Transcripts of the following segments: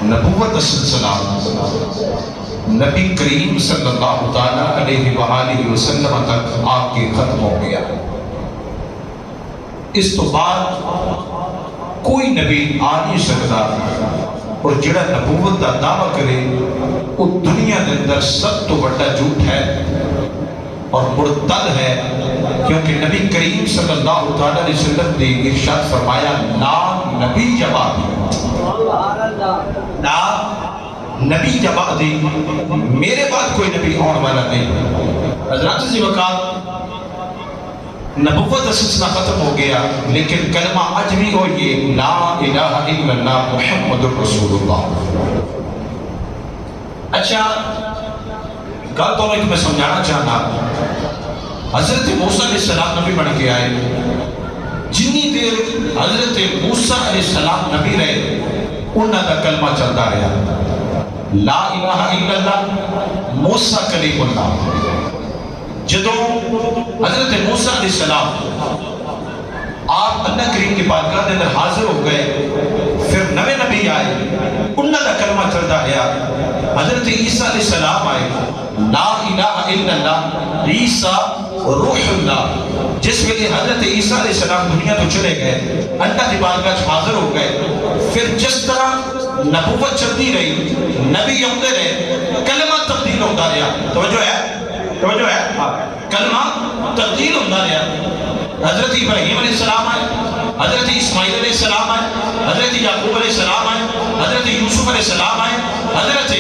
نبوت کا سلسلہ نبی کریم صلی اللہ تعالیٰ علیہ وآلہ وسلم تک آپ کے ختم ہو گیا۔ اس تو بعد کوئی نبی آ نہیں سکتا، اور جڑا نبوت کا دعویٰ کرے وہ دنیا کے اندر سب تو بڑا جھوٹ ہے اور مرتد ہے، کیونکہ نبی کریم صلی اللہ تعالیٰ علیہ وسلم نے ارشاد فرمایا نا نبی جواب نا نبی جواب دی، میرے بعد کوئی نبی آنے والا نہیں۔ حضرات سے وقات نبوت کا سلسلہ ختم ہو گیا، لیکن کلمہ اج بھی ہو یہ لا الہ الا اللہ محمد رسول اللہ۔ اچھا گل تو میں سمجھانا چاہنا، حضرت موسیٰ علیہ السلام نبی بن کے آئے، جنی دیر حضرت موسیٰ علیہ السلام نبی رہے انہاں دا کلمہ چلتا رہا لا الہ الا اللہ موسیٰ کلیم اللہ۔ جدو حضرت موسیٰ علیہ السلام آپ اللہ کریم کی بارگاہ کے اندر حاضر ہو گئے، پھر نوے نبی آئے انہاں دا کلمہ چلتا رہا۔ حضرت عیسیٰ علیہ السلام آئے لا الہ الا اللہ عیسیٰ روح اللہ۔ جس ویلے حضرت عیسیٰ علیہ السلام دنیا تو چلے گئے، اللہ کی بارگاہ حاضر ہو گئے، پھر جس طرح نبوت چلتی رہی، نبی آتے رہے، کلمہ تبدیل ہوتا رہا۔ توجہ ہے کلمہ تبدیل ہوتا رہا۔ حضرت ابراہیم علیہ السلام آئے، حضرت اسماعیل علیہ السلام آئے، حضرت یعقوب علیہ السلام آئے، حضرت یوسف علیہ السلام آئے، حضرت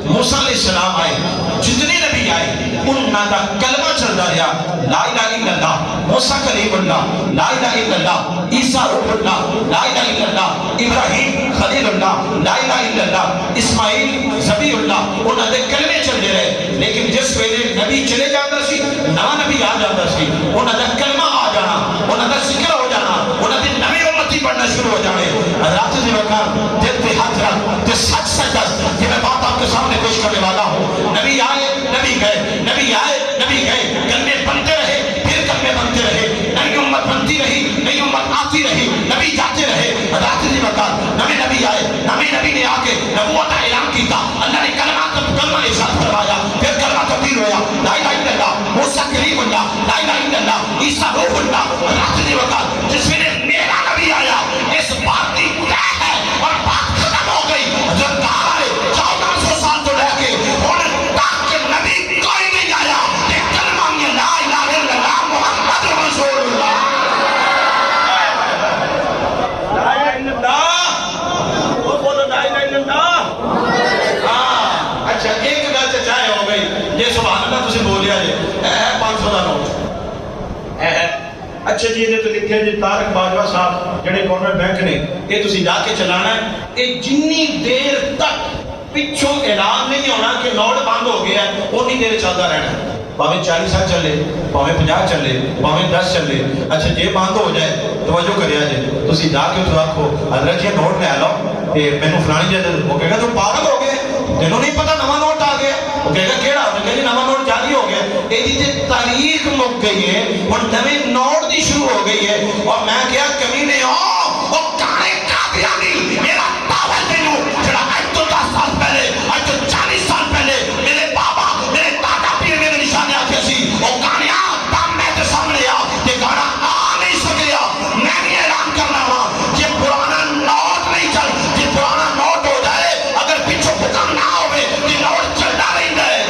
موسیٰ علیہ السلام آئے، جتنے نبی آئے انہاں دا کلمہ چلتا رہا لا الہ الا اللہ موسیٰ کلیم اللہ، لا الہ الا اللہ عیسیٰ روح اللہ، لا الہ الا اللہ ابراہیم خلیل اللہ، لا الہ الا اللہ اسماعیل ذبیح اللہ۔ انہاں دے کلمے چلتے رہے، لیکن جس ویلے نبی چلے جاتا سی نواں نبی آ جاتا سی، انہاں دا کلمہ آ جانا، انہاں دا ذکر ہو جانا، انہاں دی نویں امتی پڑھنا شروع ہو جانے۔ حضرات سے وقار دل پہ ہاتھ رکھ تے سچ سچ یہ میں بات آپ کے سامنے پیش کرنے والا ہوں۔ نبی آئے نبی گئے، نبی آئے نبی گئے، کلمے بنتے رہے پھر کلمے بنتے رہے، نئی امت بنتی رہی، نئی امت آتی رہی، نبی جاتے رہے۔ حضرات سے وقار نویں نبی آئے، نویں نبی نے آ کے نبوت کا اعلان کیتا، اللہ نے کلمہ ارشاد فرمایا، پھر کلمہ تبدیل ہوا لا الہ الا اللہ موسیٰ کلیم اللہ، لا الہ الا اللہ عیسیٰ روح اللہ۔ حضرات سے وقار جس میں میرا نبی آیا اس بات کی طے ہے اور بات ختم ہو گئی۔ حضرت کہا ہے 1400 سال تو لے کے اور تک کہ نبی کوئی نہیں آیا کہ کلمہ میں لا الہ الا اللہ محمد رسول اللہ۔ لا الہ الا اللہ وہ بولو لا الہ الا اللہ۔ اچھا ایک گل سے چاہے ہو گئی یہ سبحان اللہ تسی بولیا جی اے 500 دا نوٹ اے اچھا جی یہ تو لکھے جی طارق باجوہ صاحب جڑے گورنمنٹ بینک نے یہ تسی جا کے چلانا ہے، یہ جنی دیر تک پچھوں اعلان نہیں ہونا کہ نوٹ بند ہو گیا ہے اونی دیر چلتا رہنا، پاویں 40 سال چلے، پاویں 50 چلے، پاویں 10 چلے۔ اچھا جی بند ہو جائے توجہ کریا جی تسی جا کے تو آکھو حضرت یہ نوٹ لے لو کہ مینوں فلانی جگہ، وہ کہے گا تو پاگل ہو گئے تینوں نہیں پتا نواں نوٹ آ گیا، وہ کہے گا کیڑا، وہ کہے گا نواں نوٹ جاری ہو گیا۔ یہ جی تاریخ مک گئی ہے اور نویں نوٹ دی شروع ہو گئی ہے، اور میں کیا کمینے وہ کانے قادیانی میرا پاور دینو جڑا آج تو 10 سال پہلے، آج تو 40 سال پہلے میرے بابا میرے دادا پیر میرے نشانے آتے سی، وہ کانیا دم میں تے سامنے آ کہ گانا آ نہیں سکیا، میں بھی اعلان کرنا ہوا کہ پرانا نوٹ نہیں چل، کہ پرانا نوٹ ہو جائے اگر پیچھو حکم نہ ہوئے کہ نوٹ چلتا نہیں گئے۔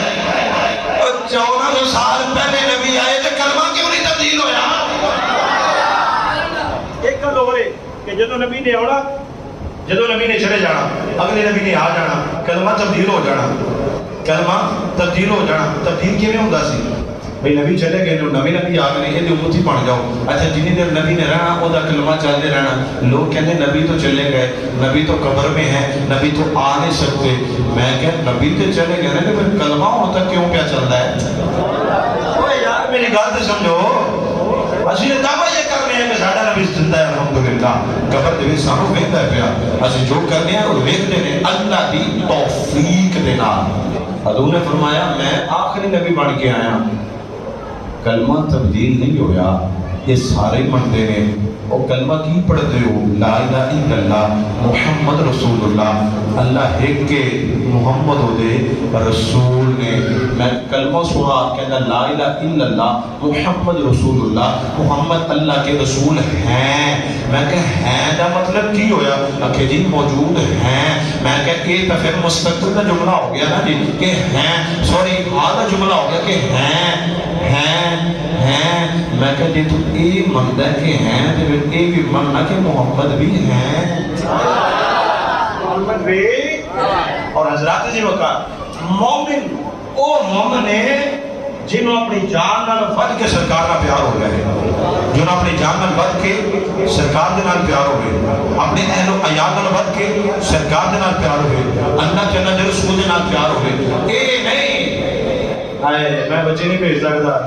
1400 سال پہلے نبی آئے تو کلمہ کیوں نہیں تبدیل ہویا؟ ایک گل ہوئے کہ جدو نبی نے آنا، جدو نبی نے چلے جانا، اگلے نبی نے آ جانا، کلمہ تبدیل ہو جانا، کلمہ تبدیل ہو جانا۔ تبدیل کیویں ہوندا سی؟ بھئی نبی چلے گئے نویں نبی آ گئے یہ امتی بن جاؤ۔ اچھا جنی دیر نبی نے رہنا وہ کلمہ چلتے رہنا، لوگ کہتے نبی تو چلے گئے، نبی تو قبر میں ہے، نبی تو آ نہیں سکتے۔ میں کہ نبی تو چلے گئے نا پھر کلمہ ہوتا کیوں کیا چلتا ہے؟ یار میری گل تو سمجھو، اسی دعویٰ یہ کرنے ہیں کہ ساڈا نبی زندہ ہے الحمدللہ، قبر دے وچ سانوں ویکھدا پیا، اسی جو کرنے ہیں وہ ویکھدے نے اللہ دی توفیق دے نال۔ حضور نے فرمایا میں آخری نبی بن کے آیا، کلمہ تبدیل نہیں ہویا، یہ سارے منتے ہیں وہ کلمہ کی پڑھتے ہو لا الہ الا اللہ محمد رسول اللہ اللہ ایک کے محمد ہو دے رسول نے میں کلمہ سنا کہنا لا الہ الا اللہ محمد رسول اللہ محمد اللہ کے رسول ہیں میں کہ ہیں دا مطلب کی ہویا کہ جی موجود ہیں میں کہ ایک پھر مستقبل کا جملہ ہو گیا نا جی کہ ہیں سوری آدھا جملہ ہو گیا کہ ہیں میں کہ جی تو یہ مندہ کہ ہیں تو پھر یہ بھی مننا کہ محمد بھی ہیں محمد بھی اور حضرات جی وقت مومن او مومن ہے جنہوں اپنی جان نال ود کے سرکار نال پیار ہو گئے جنہوں اپنی جان نال ود کے سرکار دے نال پیار ہو گئے اپنے اہل و عیال نال ود کے سرکار دے نال پیار ہو گئے اللہ کے اللہ دے رسول دے نال پیار ہو گئے اے نہیں میں بچے نہیں بھیج سکتا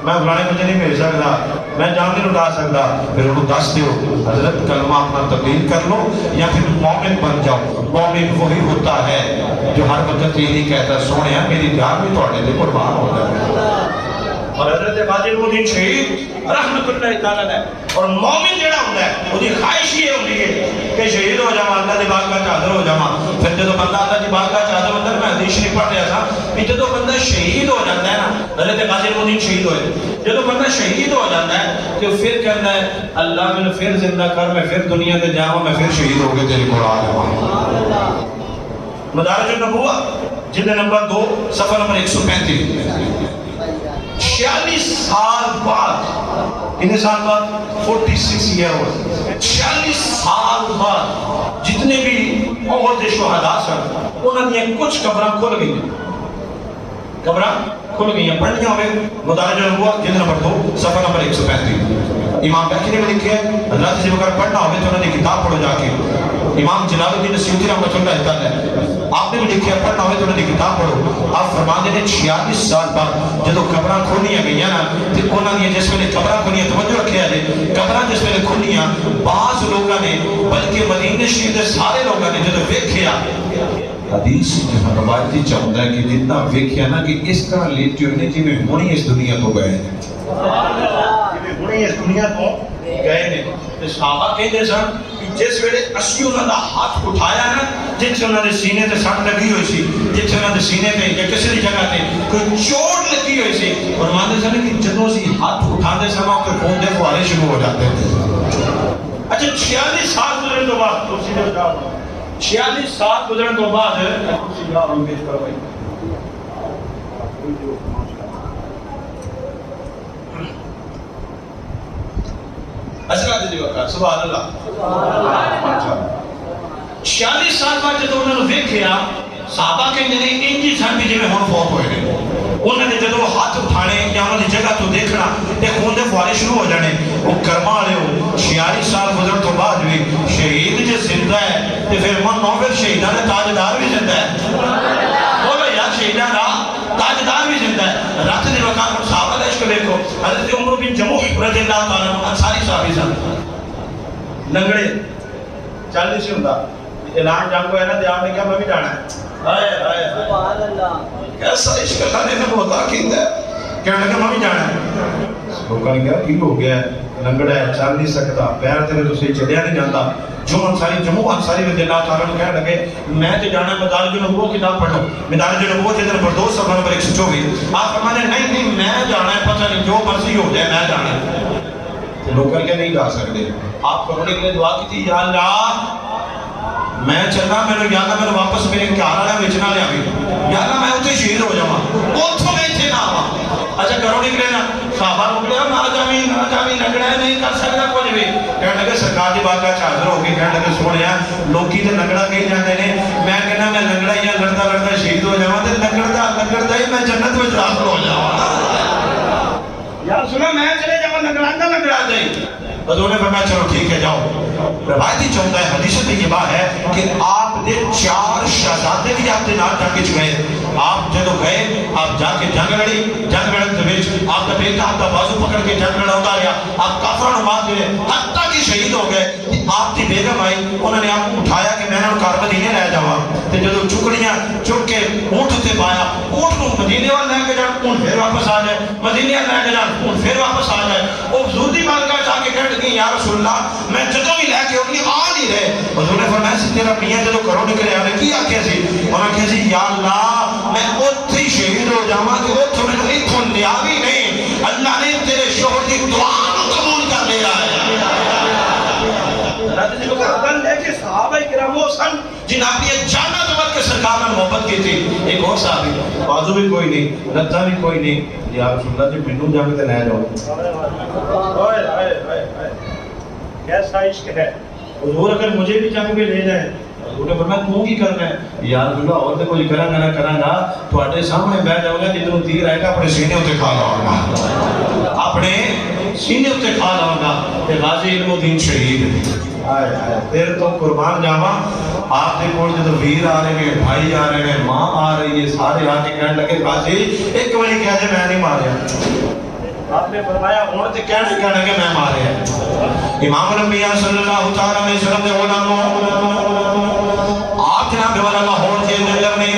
میں فلانے بچے نہیں بھیج سکتا میں جان نہیں اٹھا سکتا پھر انہوں دس دیو حضرت کلمہ اپنا تبدیل کر لو یا پھر مومن بن جاؤ مومن وہی ہوتا ہے جو ہر وقت یہ نہیں کہتا سونے میری جان بھی تھوڑے دے قربان ہو جائے اور حضرت غازی الدین شہید رحمت اللہ تعالی ہے اور مومن جڑا ہوتا ہے وہ دی خواہش یہ ہوتی ہے کہ شہید ہو جاواں اللہ دی بارگاہ کا حاضر ہو جاواں پھر جب بندہ اللہ دی بارگاہ کا حاضر ہوتا ہے میں حدیث نہیں پڑھ رہا تھا کہ جب بندہ شہید ہو جاتا ہے نا حضرت غازی الدین شہید ہوئے جب بندہ شہید ہو جاتا ہے تو پھر کہتا ہے اللہ میں پھر زندہ کر میں پھر دنیا تے جاواں میں پھر شہید ہو کے تیری قرآن جاواں مدارج النبوہ جلد نمبر 2 صفحہ نمبر 135 46 سال بعد کتنے سال بعد 46 ایئر اولڈ 46 سال بعد جتنے بھی احد کے شہداء سن انہوں نے کچھ قبراں کھل گئی قبراں کھل گئی ہیں پڑھنی ہوئے مدارج النبوہ جلد نمبر 2 صفحہ نمبر 135 امام بخاری نے لکھے حضرات سے اگر پڑھنا ہوئے تو انہوں نے کتاب پڑھو جا کے امام جلال الدین سیوطی رحمۃ اللہ تعالی آپ نے بھی لکھے پڑھنا ہوئے تو انہوں نے کتاب پڑھو آپ فرماتے ہیں 46 سال بعد جب قبراں کھولیاں گئیاں نا تو انہوں نے جس ویلے قبراں کھولیاں توجہ رکھیا جائے قبراں جس ویلے کھولیاں بعض لوگوں نے بلکہ مدینے شریف کے سارے لوگوں نے جب ویکھیا حدیث روایتی چاہتا ہے کہ جتنا ویکھیا نا کہ اس طرح لیٹے ہوئے جی میں ہونی اس دنیا تو گئے ہیں ہونی اس دنیا تو گئے ہیں صحابہ کہتے سن جس ویلے اسی انہوں نے ہاتھ اٹھایا نا جس انہوں نے سینے تے سٹ لگی ہوئی سی جس انہوں نے سینے تے یا کسی جگہ تے کوئی چوٹ لگی ہوئی سی اور مانتے سن کہ جدوں سی ہاتھ اٹھاتے سما کے خون دے فوارے شروع ہو جاتے تھے اچھا 46 سال گزرنے تو بعد کرسی دے جا 46 سال گزرنے تو بعد کرسی جا ہم پیش کر بھائی حضرات جی وقت سبحان اللہ 46 سال بعد جب انہوں نے دیکھیا صحابہ کے جنے انجی سن بھی جنہیں ہون فوت ہوئے گئے انہوں نے جب ہاتھ اٹھانے یا انہوں نے جگہ تو دیکھنا تے خون دے فوارے شروع ہو جانے وہ کرما لے ہو 46 سال گزر تو بعد بھی شہید جو زندہ ہے تے پھر من نو پھر شہیدان تاجدار بھی زندہ ہے بولو یار شہیدان تاجدار بھی زندہ ہے رات دے وقت صحابہ کا عشق دیکھو حضرت عمر بن جموح رضی اللہ تعالیٰ عنہ انصاری صحابی سن لنگڑے چل نہیں سی ہوتا اعلان جنگ کو ہے نا دیار نے کیا میں بھی جانا ہے سبحان اللہ کیسا عشق اللہ نے بہت عقید ہے کہنے لگا میں بھی جانا ہے لوگوں نے کہا کی ہو گیا ہے لنگڑا ہے چل نہیں سکتا پیر تیرے تو سے چلیا نہیں جاتا جو انصاری جموع انصاری رضی اللہ تعالیٰ عنہ کہنے لگے میں تو جانا ہے مدارج النبوہ کتاب پڑھو مدارج النبوہ جلد نمبر 2 صفحہ نمبر 124 آپ فرمانے نہیں میں جانا ہے پتہ نہیں جو مرضی ہو جائے میں جانا ہے لوگ کر کے نہیں جا سکتے آپ کرنے کے لیے دعا کی تھی یا اللہ میں چلنا میں یا اللہ میں واپس میرے گھر والے وچنا لیا بھی یا اللہ میں اتنے شہید ہو جاواں اوتھوں میں اتنے نہ آواں اچھا کرو نکلے نا صحابہ نکلے نہ جاویں لنگڑا نہیں کر سکتا کچھ بھی کہنے لگے سرکار دی بارگاہ حاضر ہو کے کہنے لگے سونیا لوکی تے لنگڑا کہی جاندے نے میں کہنا میں لنگڑا یا لڑتا لڑتا شہید ہو جاواں تے لنگڑا ہی میں جنت وچ داخل ہو جاواں یار سنا میں چلے جاواں لنگڑا دے بدوں نے فرمایا چلو ٹھیک ہے جاؤ روایتی چاہتا ہے حدیث اشتباہ ہے کہ آپ نے 4 شہزادے بھی آپ کے نال جنگ گئے. آپ جدو گئے آپ جا کے جنگ لڑی, جنگ لڑن دے وچ آپ دا بیٹا آپ دا بازو پکڑ کے جنگ لڑاوندا رہا, آپ کافراں نوں مار دے حتیٰ کہ شہید ہو گئے. آپ کی بیگم آئی, انہوں نے آپ کو اٹھایا کہ میں انہوں گھر مدینے لے جاواں, تے جدو چکڑیاں چک کے اونٹ تے پایا, اونٹ نوں مدینے وال لے کے جان, اونٹ پھر واپس آ جائے, مدینے لے کے جان, اونٹ پھر واپس آ جائے. وہ حضور دی بارگاہ جا کے کہنے لگی یا رسول اللہ میں جدوں بھی لے کے اونی آ نہیں رہے. حضور نے فرمایا سی تیرا میاں جدوں گھروں نکلے آنے کی آکھیا سی؟ انہوں نے کہا سی یا اللہ میں اوتھے ہی شہید ہو جاواں کہ اوتھوں مینوں ایتھوں لیا بھی نہیں, اللہ نے تیرے شوہر دی دعا نوں قبول کر لیا ہے. گل ہے کہ صحابہ کرام وہ سن جناب یہ جانا تمت کے سرکار میں محبت کی تھی. ایک اور صحابی بازو بھی کوئی نہیں, لتا بھی کوئی نہیں, یا رسول اللہ جی مینوں جنگ تے لے جاؤ. کیسا عشق ہے حضور, اگر مجھے بھی جنگ میں لے جائیں. حضور نے فرمایا تو کی کرنا ہے؟ یا رسول اللہ اور تے کوئی کراں گا تواڈے سامنے بیٹھ جاؤں گا, جدوں تیر آئے گا اپنے سینے تے کھا لاؤں گا, اپنے سینے تے کھا لاؤں گا. تے غازی علم الدین شہید پھر تو قربان جاواں. آپ کے کول جدوں ویر آ رہے ہیں, بھائی آ رہے ہیں, ماں آ رہی ہے, سارے آ کے کہنے لگے غازی ایک باری کہہ دے میں نہیں ماریا. آپ نے فرمایا ہوں تے کہنے کہ میں ماریا. امام الانبیاء صلی اللہ تعالی علیہ وسلم نے علماء آپ جناب والا لاہور کے اندر میں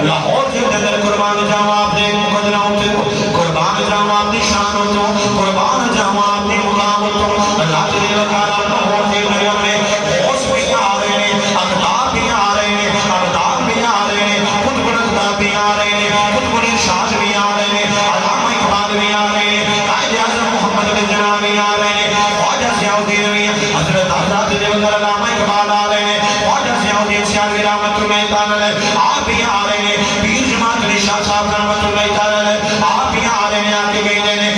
لاہور کے اندر قربان جاواں آپ نے مقدروں تے, قربان جاواں آپ کی شانوں تو, قربان جاواں آپ کی مقام تو. اللہ تعالی لاہور کے اندر میں ہوش بھی آ رہے ہیں, اقدار بھی آ رہے ہیں, ابدال بھی آ رہے ہیں, خود بلندہ بھی آ رہے ہیں, خود بلند ارشاد بھی آ رہے ہیں, علامہ اقبال بھی آ رہے ہیں, قائد اعظم محمد بن جناح بھی آ رہے ہیں, خواجہ ضیاء الدین بھی, حضرت حضرت دیوبند علامہ اقبال آ رہے ہیں, خواجہ ضیاء الدین سیالوی رحمۃ اللہ تعالی علیہ آپ بھی آ رہے ہیں, پیر جماعت علی شاہ صاحب رحمۃ اللہ تعالی علیہ آپ بھی آ رہے ہیں, آپ کے گئے ہیں.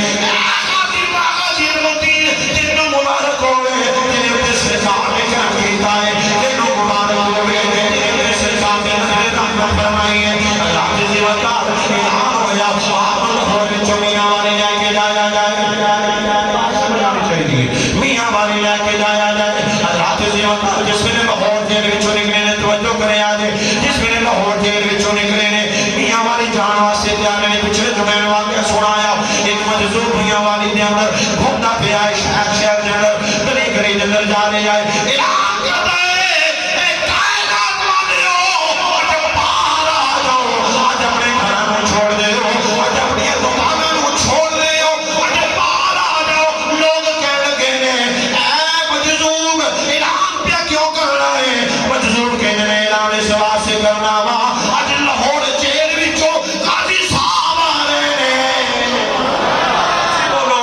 مبارک ہوئے تیرے اپنے سرکار نے کیا کیتا ہے, تینوں مبارک ہوئے تیرے اپنے سرکار نے رحمت فرمائی ہے. اللہ جزی وقار اعلان ہویا آپ لاہور میں میاں والی لے کے جایا جائے, میاں والی لے کے جایا جائے. اللہ جزی وقار جس میں لاہور جیل وچوں نکلے نے توجہ کرے آجے, جس میں لاہور جیل وچوں نکلے نے میاں والی جان واسطے تیارے نے پچھلے جمعے واقعہ سنایا. ایک مجذوب میاں والی دے اندر گھومتا پیا ہے, شہر شہر دے اندر گلی گلی دے اندر جا رہے آئے, اعلان کرتا ہے اے کائنات والیو جب باہر آ جاؤ, آج اپنے گھراں نوں چھوڑ دے ہو, آج اپنی دکاناں نوں چھوڑ دے ہو, آج باہر آ جاؤ. لوگ کہنے لگے نے اے مجذوب اعلان پیا کیوں کرنا ہے؟ مجذوب کہنے نے اعلان اس واسطے کرنا وا اج لاہور جیل وچوں قاضی صاحب آ رہے نے. بولو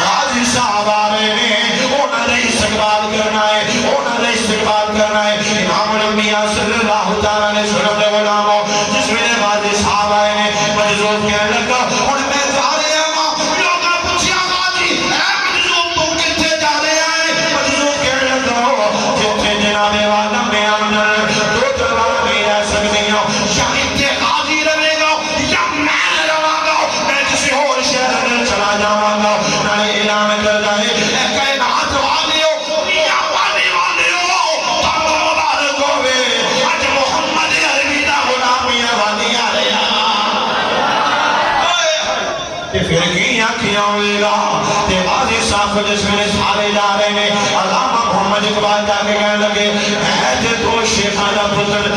قاضی صاحب آ رہے ہیں, انہوں نے استقبال کرنا ہے, انہوں نے استقبال کرنا ہے. امام الانبیاء صلی اللہ تعالی علیہ وسلم نے غلاموں جس میں قاضی صاحب آئے ہیں, مجذوب کہنے لگا اور میں جا رہا ہوں. لوگوں پوچھا قاضی اے مجذوب تم کتنے جا رہے ہیں؟ مجذوب کہنے لگا جتنے جناب والا میں اندر دو تلوار نہیں رہ سکتی ہوں, یا اتنے قاضی رہے گا یا میں رہا گا, میں کسی اور شہر میں چلا جاؤں گا. میں اعلان کر جائے اے کائنات والیو میاں والی والیو تم مبارک ہوئے, اج محمد عربی دا غلام میاں والی آ رہا. پھر کی آنکھیں ہوئے گا تے قاضی صاحب جس میں سارے جا رہے ہیں. علامہ محمد اقبال جا کے کہنے لگے اے تے تو شیخاں دا پتر